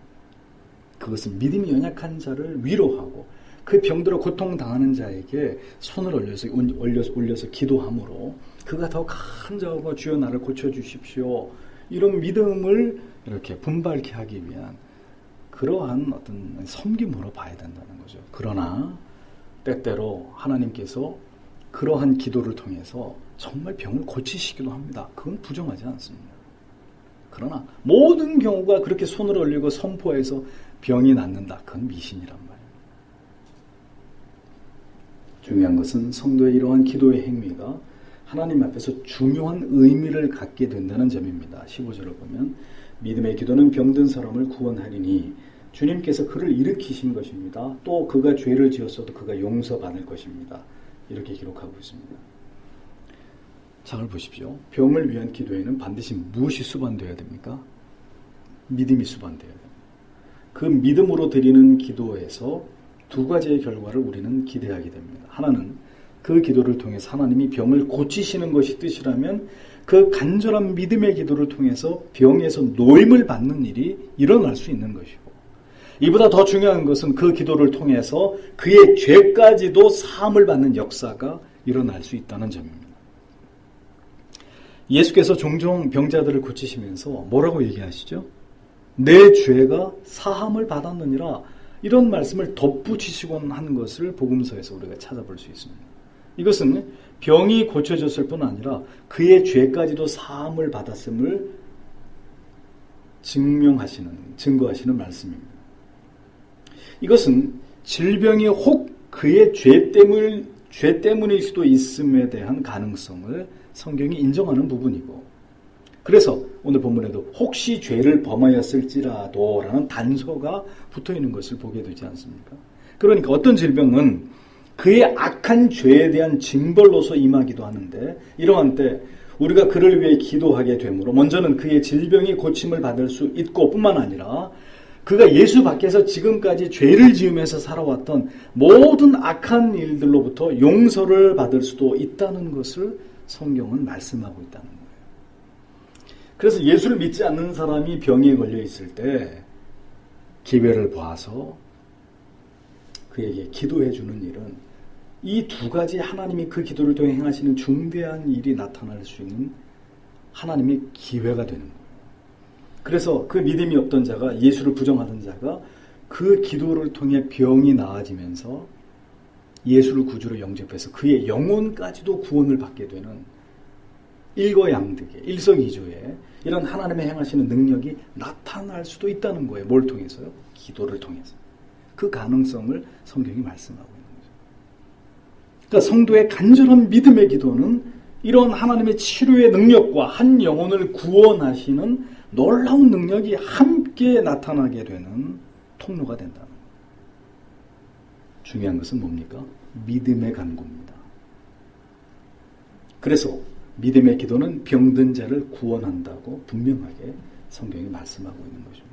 그것은 믿음이 연약한 자를 위로하고 그 병들어 고통당하는 자에게 손을 올려서 기도함으로 그가 더 큰 자가 주여 나를 고쳐주십시오. 이런 믿음을 이렇게 분발케 하기 위한 그러한 어떤 섬김으로 봐야 된다는 거죠. 그러나 때때로 하나님께서 그러한 기도를 통해서 정말 병을 고치시기도 합니다. 그건 부정하지 않습니다. 그러나 모든 경우가 그렇게 손을 올리고 선포해서 병이 낫는다. 그건 미신이란 말이에요. 중요한 것은 성도의 이러한 기도의 행위가 하나님 앞에서 중요한 의미를 갖게 된다는 점입니다. 15절을 보면 믿음의 기도는 병든 사람을 구원하리니 주님께서 그를 일으키신 것입니다. 또 그가 죄를 지었어도 그가 용서받을 것입니다. 이렇게 기록하고 있습니다. 잘 보십시오. 병을 위한 기도에는 반드시 무엇이 수반되어야 됩니까? 믿음이 수반되어야 됩니다. 그 믿음으로 드리는 기도에서 두 가지의 결과를 우리는 기대하게 됩니다. 하나는 그 기도를 통해서 하나님이 병을 고치시는 것이 뜻이라면 그 간절한 믿음의 기도를 통해서 병에서 노임을 받는 일이 일어날 수 있는 것이고 이보다 더 중요한 것은 그 기도를 통해서 그의 죄까지도 사함을 받는 역사가 일어날 수 있다는 점입니다. 예수께서 종종 병자들을 고치시면서 뭐라고 얘기하시죠? 내 죄가 사함을 받았느니라 이런 말씀을 덧붙이시곤 한 것을 복음서에서 우리가 찾아볼 수 있습니다. 이것은 병이 고쳐졌을 뿐 아니라 그의 죄까지도 사함을 받았음을 증거하시는 말씀입니다. 이것은 질병이 혹 그의 죄 때문일 수도 있음에 대한 가능성을 성경이 인정하는 부분이고, 그래서 오늘 본문에도 혹시 죄를 범하였을지라도 라는 단서가 붙어있는 것을 보게 되지 않습니까? 그러니까 어떤 질병은 그의 악한 죄에 대한 징벌로서 임하기도 하는데, 이러한 때 우리가 그를 위해 기도하게 되므로 먼저는 그의 질병이 고침을 받을 수 있고 뿐만 아니라 그가 예수 밖에서 지금까지 죄를 지으면서 살아왔던 모든 악한 일들로부터 용서를 받을 수도 있다는 것을 성경은 말씀하고 있다는 거예요. 그래서 예수를 믿지 않는 사람이 병에 걸려 있을 때 기회를 봐서 그에게 기도해 주는 일은 이 두 가지 하나님이 그 기도를 통해 행하시는 중대한 일이 나타날 수 있는 하나님의 기회가 되는 거예요. 그래서 그 믿음이 없던 자가, 예수를 부정하던 자가 그 기도를 통해 병이 나아지면서 예수를 구주로 영접해서 그의 영혼까지도 구원을 받게 되는 일거양득의 일석이조의 이런 하나님의 행하시는 능력이 나타날 수도 있다는 거예요. 뭘 통해서요? 기도를 통해서. 그 가능성을 성경이 말씀하고 있는 거죠. 그러니까 성도의 간절한 믿음의 기도는 이런 하나님의 치료의 능력과 한 영혼을 구원하시는 놀라운 능력이 함께 나타나게 되는 통로가 된다는 거예요. 중요한 것은 뭡니까? 믿음의 간구입니다. 그래서 믿음의 기도는 병든 자를 구원한다고 분명하게 성경이 말씀하고 있는 것입니다.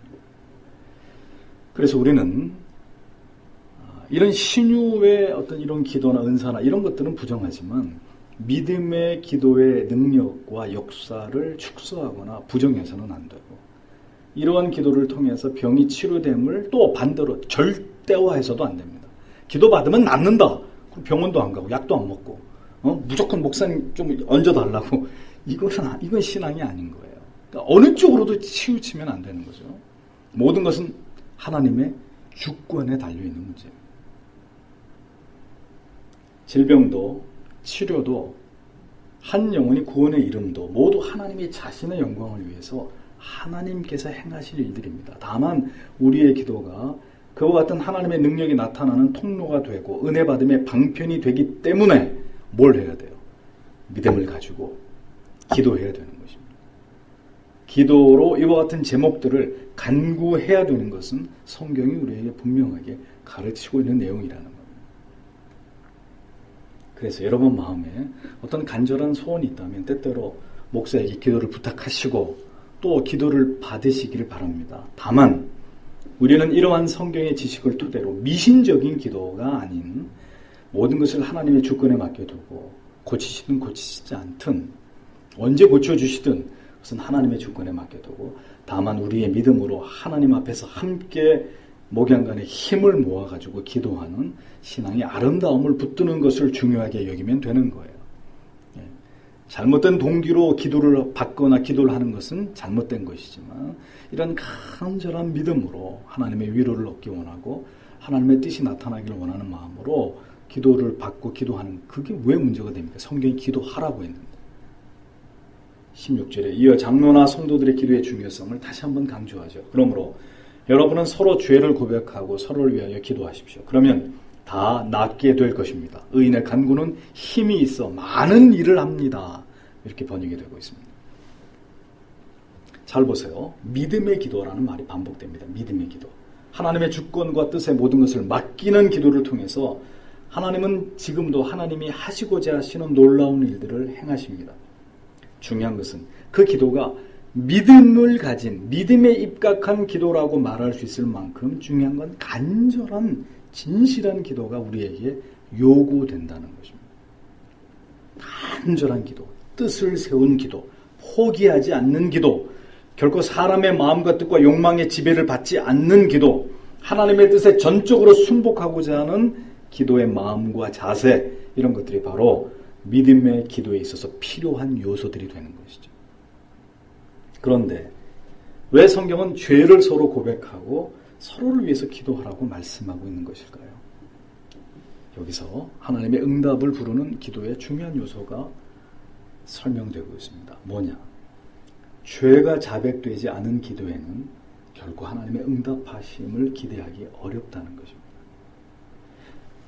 그래서 우리는 이런 신유의 어떤 이런 기도나 은사나 이런 것들은 부정하지만 믿음의 기도의 능력과 역사를 축소하거나 부정해서는 안 되고, 이러한 기도를 통해서 병이 치료됨을 또 반대로 절대화해서도 안 됩니다. 기도받으면 낫는다. 그럼 병원도 안 가고 약도 안 먹고 무조건 목사님 좀 얹어달라고, 이건 신앙이 아닌 거예요. 그러니까 어느 쪽으로도 치우치면 안 되는 거죠. 모든 것은 하나님의 주권에 달려있는 문제입니다. 질병도 치료도 한 영혼이 구원에 이름도 모두 하나님이 자신의 영광을 위해서 하나님께서 행하실 일들입니다. 다만 우리의 기도가 그와 같은 하나님의 능력이 나타나는 통로가 되고 은혜 받음의 방편이 되기 때문에 뭘 해야 돼요? 믿음을 가지고 기도해야 되는 것입니다. 기도로 이와 같은 제목들을 간구해야 되는 것은 성경이 우리에게 분명하게 가르치고 있는 내용이라는 겁니다. 그래서 여러분 마음에 어떤 간절한 소원이 있다면 때때로 목사에게 기도를 부탁하시고 또 기도를 받으시기를 바랍니다. 다만 우리는 이러한 성경의 지식을 토대로 미신적인 기도가 아닌 모든 것을 하나님의 주권에 맡겨두고 고치시든 고치시지 않든 언제 고쳐주시든 그것은 하나님의 주권에 맡겨두고 다만 우리의 믿음으로 하나님 앞에서 함께 목양간에 힘을 모아가지고 기도하는 신앙의 아름다움을 붙드는 것을 중요하게 여기면 되는 거예요. 잘못된 동기로 기도를 받거나 기도를 하는 것은 잘못된 것이지만 이런 간절한 믿음으로 하나님의 위로를 얻기 원하고 하나님의 뜻이 나타나기를 원하는 마음으로 기도를 받고 기도하는, 그게 왜 문제가 됩니까? 성경이 기도하라고 했는데. 16절에 이어 장로나 성도들의 기도의 중요성을 다시 한번 강조하죠. 그러므로 여러분은 서로 죄를 고백하고 서로를 위하여 기도하십시오. 그러면 다 낫게 될 것입니다. 의인의 간구는 힘이 있어 많은 일을 합니다. 이렇게 번역이 되고 있습니다. 잘 보세요. 믿음의 기도라는 말이 반복됩니다. 믿음의 기도. 하나님의 주권과 뜻에 모든 것을 맡기는 기도를 통해서 하나님은 지금도 하나님이 하시고자 하시는 놀라운 일들을 행하십니다. 중요한 것은 그 기도가 믿음을 가진, 믿음에 입각한 기도라고 말할 수 있을 만큼 중요한 건 간절한 진실한 기도가 우리에게 요구된다는 것입니다. 간절한 기도, 뜻을 세운 기도, 포기하지 않는 기도, 결코 사람의 마음과 뜻과 욕망의 지배를 받지 않는 기도, 하나님의 뜻에 전적으로 순복하고자 하는 기도의 마음과 자세, 이런 것들이 바로 믿음의 기도에 있어서 필요한 요소들이 되는 것이죠. 그런데 왜 성경은 죄를 서로 고백하고 서로를 위해서 기도하라고 말씀하고 있는 것일까요? 여기서 하나님의 응답을 부르는 기도의 중요한 요소가 설명되고 있습니다. 뭐냐? 죄가 자백되지 않은 기도에는 결코 하나님의 응답하심을 기대하기 어렵다는 것입니다.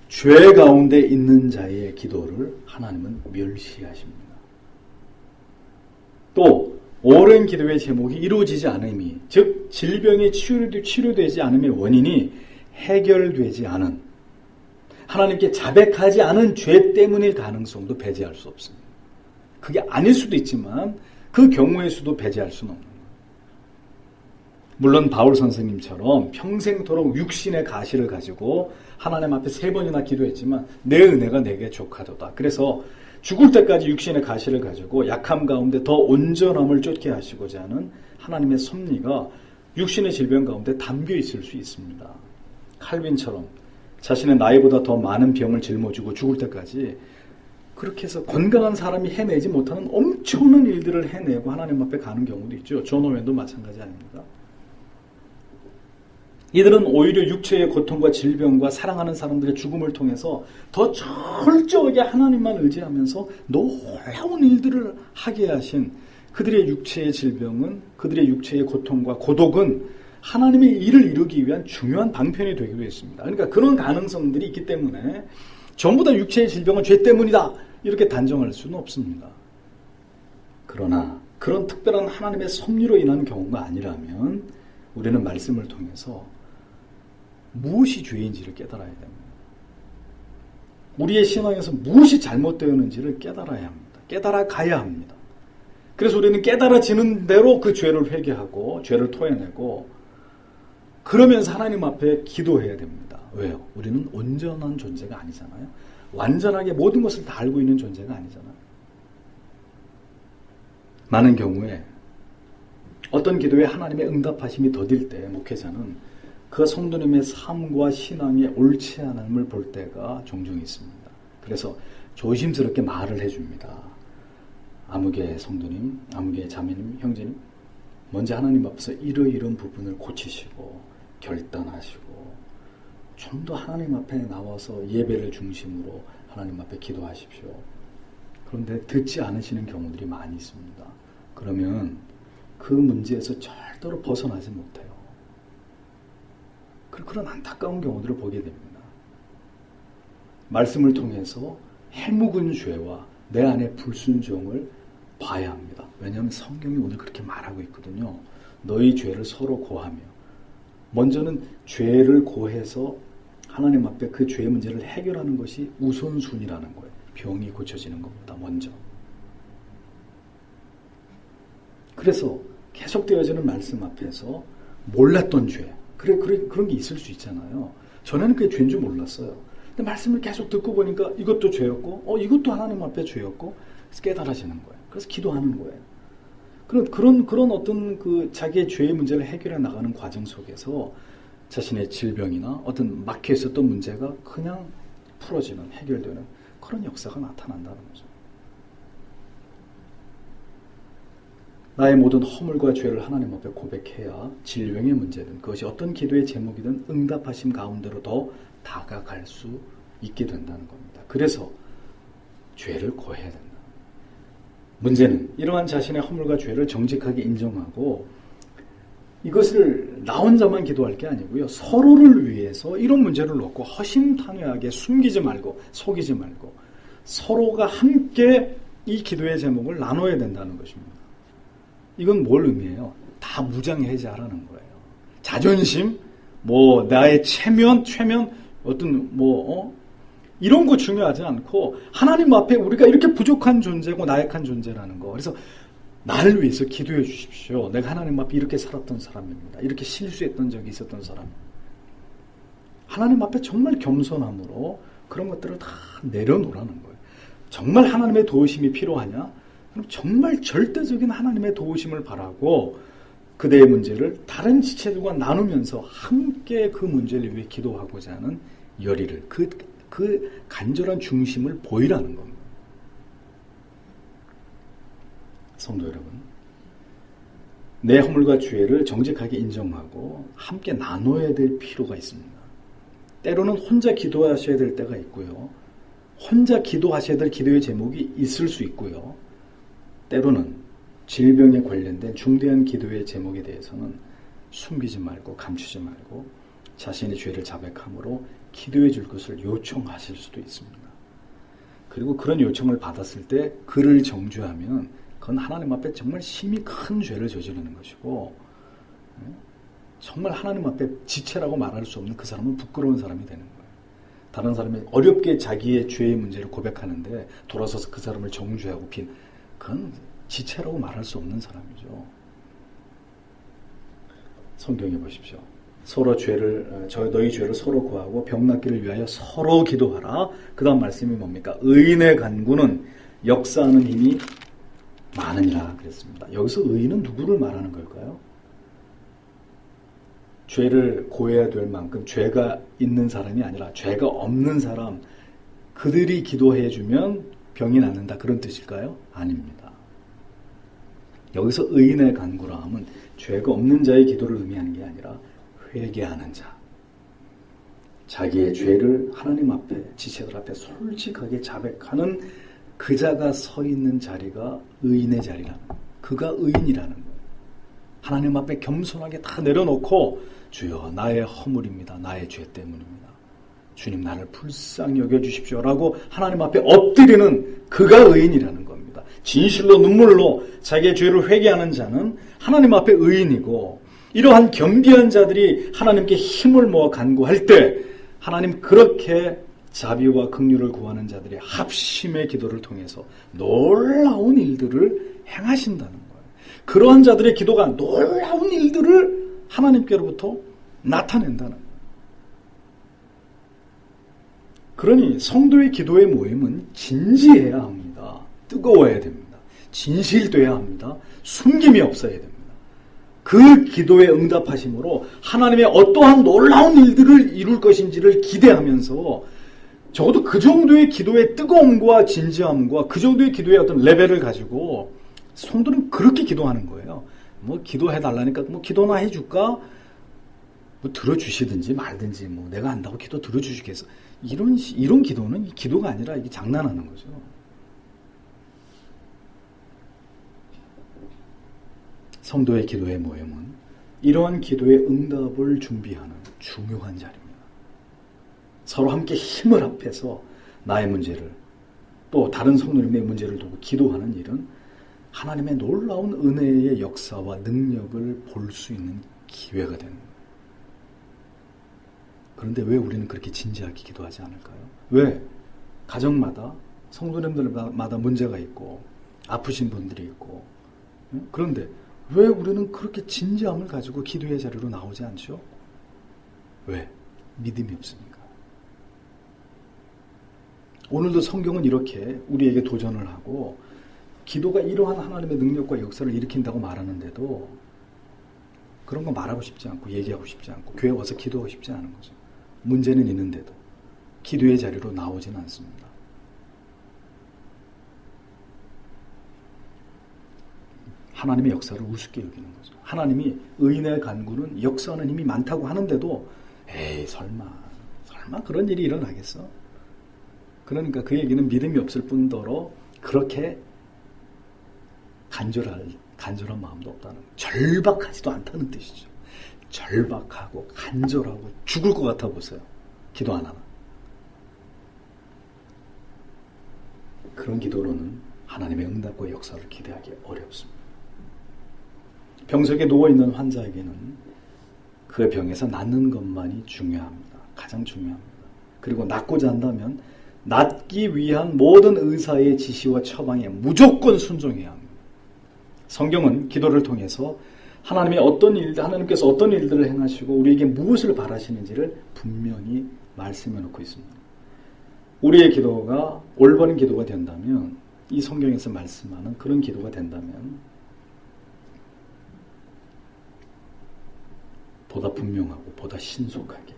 죄 가운데 있는 자의 기도를 하나님은 멸시하십니다. 또 오랜 기도의 제목이 이루어지지 않음이, 즉 질병이 치료되지 않음의 원인이 해결되지 않은, 하나님께 자백하지 않은 죄 때문일 가능성도 배제할 수 없습니다. 그게 아닐 수도 있지만 그 경우의 수도 배제할 수는 없는 거예요. 물론 바울 선생님처럼 평생토록 육신의 가시를 가지고 하나님 앞에 3번이나 기도했지만 내 은혜가 내게 족하도다. 그래서 죽을 때까지 육신의 가시를 가지고 약함 가운데 더 온전함을 쫓게 하시고자 하는 하나님의 섭리가 육신의 질병 가운데 담겨 있을 수 있습니다. 칼빈처럼 자신의 나이보다 더 많은 병을 짊어지고 죽을 때까지 그렇게 해서 건강한 사람이 해내지 못하는 엄청난 일들을 해내고 하나님 앞에 가는 경우도 있죠. 존 오웬도 마찬가지 아닙니까? 이들은 오히려 육체의 고통과 질병과 사랑하는 사람들의 죽음을 통해서 더 철저하게 하나님만 의지하면서 놀라운 일들을 하게 하신 그들의 육체의 질병은, 그들의 육체의 고통과 고독은 하나님의 일을 이루기 위한 중요한 방편이 되기도 했습니다. 그러니까 그런 가능성들이 있기 때문에 전부 다 육체의 질병은 죄 때문이다 이렇게 단정할 수는 없습니다. 그러나 그런 특별한 하나님의 섭리로 인한 경우가 아니라면 우리는 말씀을 통해서 무엇이 죄인지를 깨달아야 됩니다. 우리의 신앙에서 무엇이 잘못되었는지를 깨달아야 합니다. 깨달아가야 합니다. 그래서 우리는 깨달아지는 대로 그 죄를 회개하고 죄를 토해내고 그러면서 하나님 앞에 기도해야 됩니다. 왜요? 우리는 온전한 존재가 아니잖아요. 완전하게 모든 것을 다 알고 있는 존재가 아니잖아요. 많은 경우에 어떤 기도에 하나님의 응답하심이 더딜 때 목회자는 그 성도님의 삶과 신앙의 옳지 않음을 볼 때가 종종 있습니다. 그래서 조심스럽게 말을 해줍니다. 아무개 성도님, 아무개 자매님, 형제님, 먼저 하나님 앞에서 이러이러한 부분을 고치시고 결단하시고 좀 더 하나님 앞에 나와서 예배를 중심으로 하나님 앞에 기도하십시오. 그런데 듣지 않으시는 경우들이 많이 있습니다. 그러면 그 문제에서 절대로 벗어나지 못해요. 그런 안타까운 경우들을 보게 됩니다. 말씀을 통해서 해묵은 죄와 내 안의 불순종을 봐야 합니다. 왜냐하면 성경이 오늘 그렇게 말하고 있거든요. 너희 죄를 서로 고하며, 먼저는 죄를 고해서 하나님 앞에 그 죄의 문제를 해결하는 것이 우선순위라는 거예요. 병이 고쳐지는 것보다 먼저. 그래서 계속되어지는 말씀 앞에서 몰랐던 죄, 그런 게 있을 수 있잖아요. 전에는 그게 죄인 줄 몰랐어요. 근데 말씀을 계속 듣고 보니까 이것도 죄였고, 이것도 하나님 앞에 죄였고, 그래서 깨달아지는 거예요. 그래서 기도하는 거예요. 그런 어떤 그 자기의 죄의 문제를 해결해 나가는 과정 속에서 자신의 질병이나 어떤 막혀 있었던 문제가 그냥 풀어지는, 해결되는 그런 역사가 나타난다는 거죠. 나의 모든 허물과 죄를 하나님 앞에 고백해야 질병의 문제든 그것이 어떤 기도의 제목이든 응답하심 가운데로 더 다가갈 수 있게 된다는 겁니다. 그래서 죄를 고해야 된다. 문제는 이러한 자신의 허물과 죄를 정직하게 인정하고 이것을 나 혼자만 기도할 게 아니고요. 서로를 위해서 이런 문제를 놓고 허심탄회하게 숨기지 말고 속이지 말고 서로가 함께 이 기도의 제목을 나눠야 된다는 것입니다. 이건 뭘 의미해요? 다 무장해제하라는 거예요. 자존심, 나의 최면, 어떤 이런 거 중요하지 않고 하나님 앞에 우리가 이렇게 부족한 존재고 나약한 존재라는 거. 그래서 나를 위해서 기도해 주십시오. 내가 하나님 앞에 이렇게 살았던 사람입니다. 이렇게 실수했던 적이 있었던 사람. 하나님 앞에 정말 겸손함으로 그런 것들을 다 내려놓으라는 거예요. 정말 하나님의 도우심이 필요하냐? 그럼 정말 절대적인 하나님의 도우심을 바라고 그대의 문제를 다른 지체들과 나누면서 함께 그 문제를 위해 기도하고자 하는 열의를, 그 간절한 중심을 보이라는 겁니다. 성도 여러분, 내 허물과 죄를 정직하게 인정하고 함께 나눠야 될 필요가 있습니다. 때로는 혼자 기도하셔야 될 때가 있고요. 혼자 기도하셔야 될 기도의 제목이 있을 수 있고요. 때로는 질병에 관련된 중대한 기도의 제목에 대해서는 숨기지 말고 감추지 말고 자신의 죄를 자백함으로 기도해 줄 것을 요청하실 수도 있습니다. 그리고 그런 요청을 받았을 때 그를 정죄하면 그건 하나님 앞에 정말 심히 큰 죄를 저지르는 것이고 정말 하나님 앞에 지체라고 말할 수 없는 그 사람은 부끄러운 사람이 되는 거예요. 다른 사람이 어렵게 자기의 죄의 문제를 고백하는데 돌아서서 그 사람을 정죄하고 그건 지체라고 말할 수 없는 사람이죠. 성경에 보십시오. 서로 너희 죄를 서로 구하고 병 낫기를 위하여 서로 기도하라. 그 다음 말씀이 뭡니까? 의인의 간구는 역사하는 힘이 많으니라 그랬습니다. 여기서 의인은 누구를 말하는 걸까요? 죄를 고해야 될 만큼 죄가 있는 사람이 아니라 죄가 없는 사람, 그들이 기도해 주면 병이 낫는다 그런 뜻일까요? 아닙니다. 여기서 의인의 간구라 하면 죄가 없는 자의 기도를 의미하는 게 아니라 회개하는 자, 자기의 죄를 하나님 앞에, 지체들 앞에 솔직하게 자백하는 그 자가 서 있는 자리가 의인의 자리라는 거예요. 그가 의인이라는 거예요. 하나님 앞에 겸손하게 다 내려놓고 주여 나의 허물입니다. 나의 죄 때문입니다. 주님 나를 불쌍히 여겨주십시오 라고 하나님 앞에 엎드리는 그가 의인이라는 겁니다. 진실로 눈물로 자기의 죄를 회개하는 자는 하나님 앞에 의인이고, 이러한 겸비한 자들이 하나님께 힘을 모아 간구할 때 하나님 그렇게 자비와 긍휼을 구하는 자들이 합심의 기도를 통해서 놀라운 일들을 행하신다는 거예요. 그러한 자들의 기도가 놀라운 일들을 하나님께로부터 나타낸다는 거예요. 그러니 성도의 기도의 모임은 진지해야 합니다. 뜨거워야 됩니다. 진실돼야 합니다. 숨김이 없어야 됩니다. 그 기도에 응답하심으로 하나님의 어떠한 놀라운 일들을 이룰 것인지를 기대하면서 적어도 그 정도의 기도의 뜨거움과 진지함과 그 정도의 기도의 어떤 레벨을 가지고 성도는 그렇게 기도하는 거예요. 뭐 기도해달라니까 뭐 기도나 해줄까? 뭐 들어주시든지 말든지 뭐 내가 한다고 기도 들어주시겠어. 이런 기도는 기도가 아니라 이게 장난하는 거죠. 성도의 기도의 모임은 이러한 기도의 응답을 준비하는 중요한 자리입니다. 서로 함께 힘을 합해서 나의 문제를 또 다른 성도님의 문제를 두고 기도하는 일은 하나님의 놀라운 은혜의 역사와 능력을 볼 수 있는 기회가 되는 거예요. 그런데 왜 우리는 그렇게 진지하게 기도하지 않을까요? 왜? 가정마다 성도님들마다 문제가 있고 아프신 분들이 있고, 그런데 왜 우리는 그렇게 진지함을 가지고 기도의 자리로 나오지 않죠? 왜? 믿음이 없으니까. 오늘도 성경은 이렇게 우리에게 도전을 하고 기도가 이러한 하나님의 능력과 역사를 일으킨다고 말하는데도 그런 거 말하고 싶지 않고 얘기하고 싶지 않고 교회 와서 기도하고 싶지 않은 거죠. 문제는 있는데도 기도의 자리로 나오지는 않습니다. 하나님의 역사를 우습게 여기는 거죠. 하나님이 의인의 간구는 역사하는 힘이 많다고 하는데도 에이 설마 그런 일이 일어나겠어? 그러니까 그 얘기는 믿음이 없을 뿐더러 그렇게 간절한 마음도 없다는, 절박하지도 않다는 뜻이죠. 절박하고 간절하고 죽을 것 같아 보세요. 기도 안 하나. 그런 기도로는 하나님의 응답과 역사를 기대하기 어렵습니다. 병석에 누워있는 환자에게는 그 병에서 낫는 것만이 중요합니다. 가장 중요합니다. 그리고 낫고자 한다면 낫기 위한 모든 의사의 지시와 처방에 무조건 순종해야 합니다. 성경은 기도를 통해서 하나님께서 어떤 일들을 행하시고 우리에게 무엇을 바라시는지를 분명히 말씀해 놓고 있습니다. 우리의 기도가 올바른 기도가 된다면, 이 성경에서 말씀하는 그런 기도가 된다면 보다 분명하고 보다 신속하게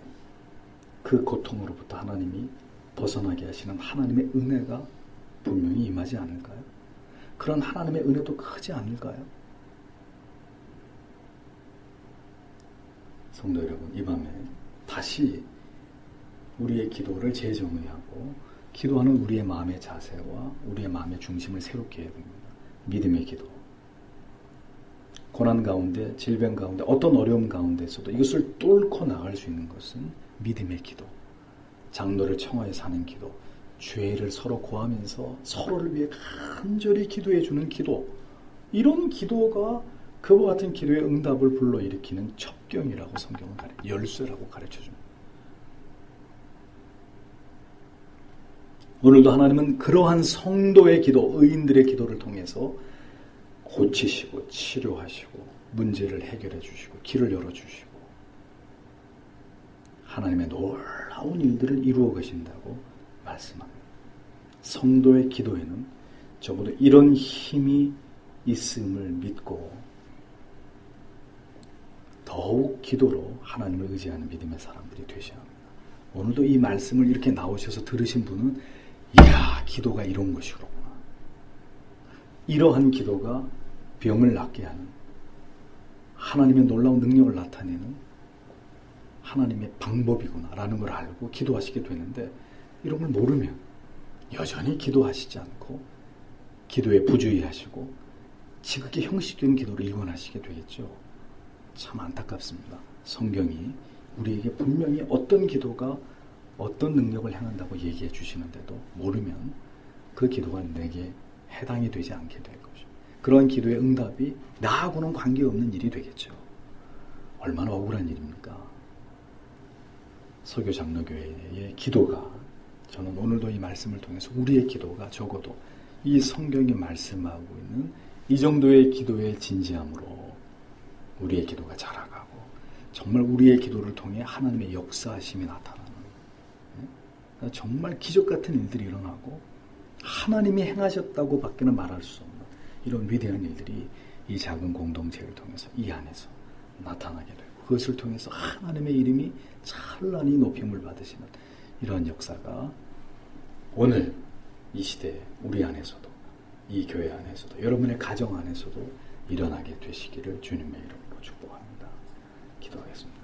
그 고통으로부터 하나님이 벗어나게 하시는 하나님의 은혜가 분명히 임하지 않을까요? 그런 하나님의 은혜도 크지 않을까요? 성도 여러분, 이 밤에 다시 우리의 기도를 재정의하고 기도하는 우리의 마음의 자세와 우리의 마음의 중심을 새롭게 해야 됩니다. 믿음의 기도, 고난 가운데, 질병 가운데, 어떤 어려움 가운데서도 이것을 뚫고 나갈 수 있는 것은 믿음의 기도, 장로를 청하여 사는 기도, 죄를 서로 고하면서 서로를 위해 간절히 기도해 주는 기도, 이런 기도가 그와 같은 기도의 응답을 불러일으키는 첩경이라고 성경은 열쇠라고 가르쳐줍니다. 오늘도 하나님은 그러한 성도의 기도, 의인들의 기도를 통해서 고치시고 치료하시고 문제를 해결해 주시고 길을 열어주시고 하나님의 놀라운 일들을 이루어 가신다고 말씀합니다. 성도의 기도에는 적어도 이런 힘이 있음을 믿고 더욱 기도로 하나님을 의지하는 믿음의 사람들이 되셔야 합니다. 오늘도 이 말씀을 이렇게 나오셔서 들으신 분은 이야, 기도가 이런 것이로구나. 이러한 기도가 병을 낫게 하는, 하나님의 놀라운 능력을 나타내는 하나님의 방법이구나 라는 걸 알고 기도하시게 되는데, 이런 걸 모르면 여전히 기도하시지 않고 기도에 부주의하시고 지극히 형식적인 기도를 일관하시게 되겠죠. 참 안타깝습니다. 성경이 우리에게 분명히 어떤 기도가 어떤 능력을 행한다고 얘기해 주시는데도 모르면 그 기도가 내게 해당이 되지 않게 될 것이죠. 그런 기도의 응답이 나하고는 관계없는 일이 되겠죠. 얼마나 억울한 일입니까? 설교 장로교회의 기도가, 저는 오늘도 이 말씀을 통해서 우리의 기도가 적어도 이 성경이 말씀하고 있는 이 정도의 기도의 진지함으로 우리의 기도가 자라가고 정말 우리의 기도를 통해 하나님의 역사하심이 나타나는, 정말 기적 같은 일들이 일어나고 하나님이 행하셨다고 밖에는 말할 수 없는 이런 위대한 일들이 이 작은 공동체를 통해서 이 안에서 나타나게 되고 그것을 통해서 하나님의 이름이 찬란히 높임을 받으시는 이러한 역사가 오늘 이 시대에 우리 안에서도, 이 교회 안에서도, 여러분의 가정 안에서도 일어나게 되시기를 주님의 이름으로 축복합니다. 기도하겠습니다.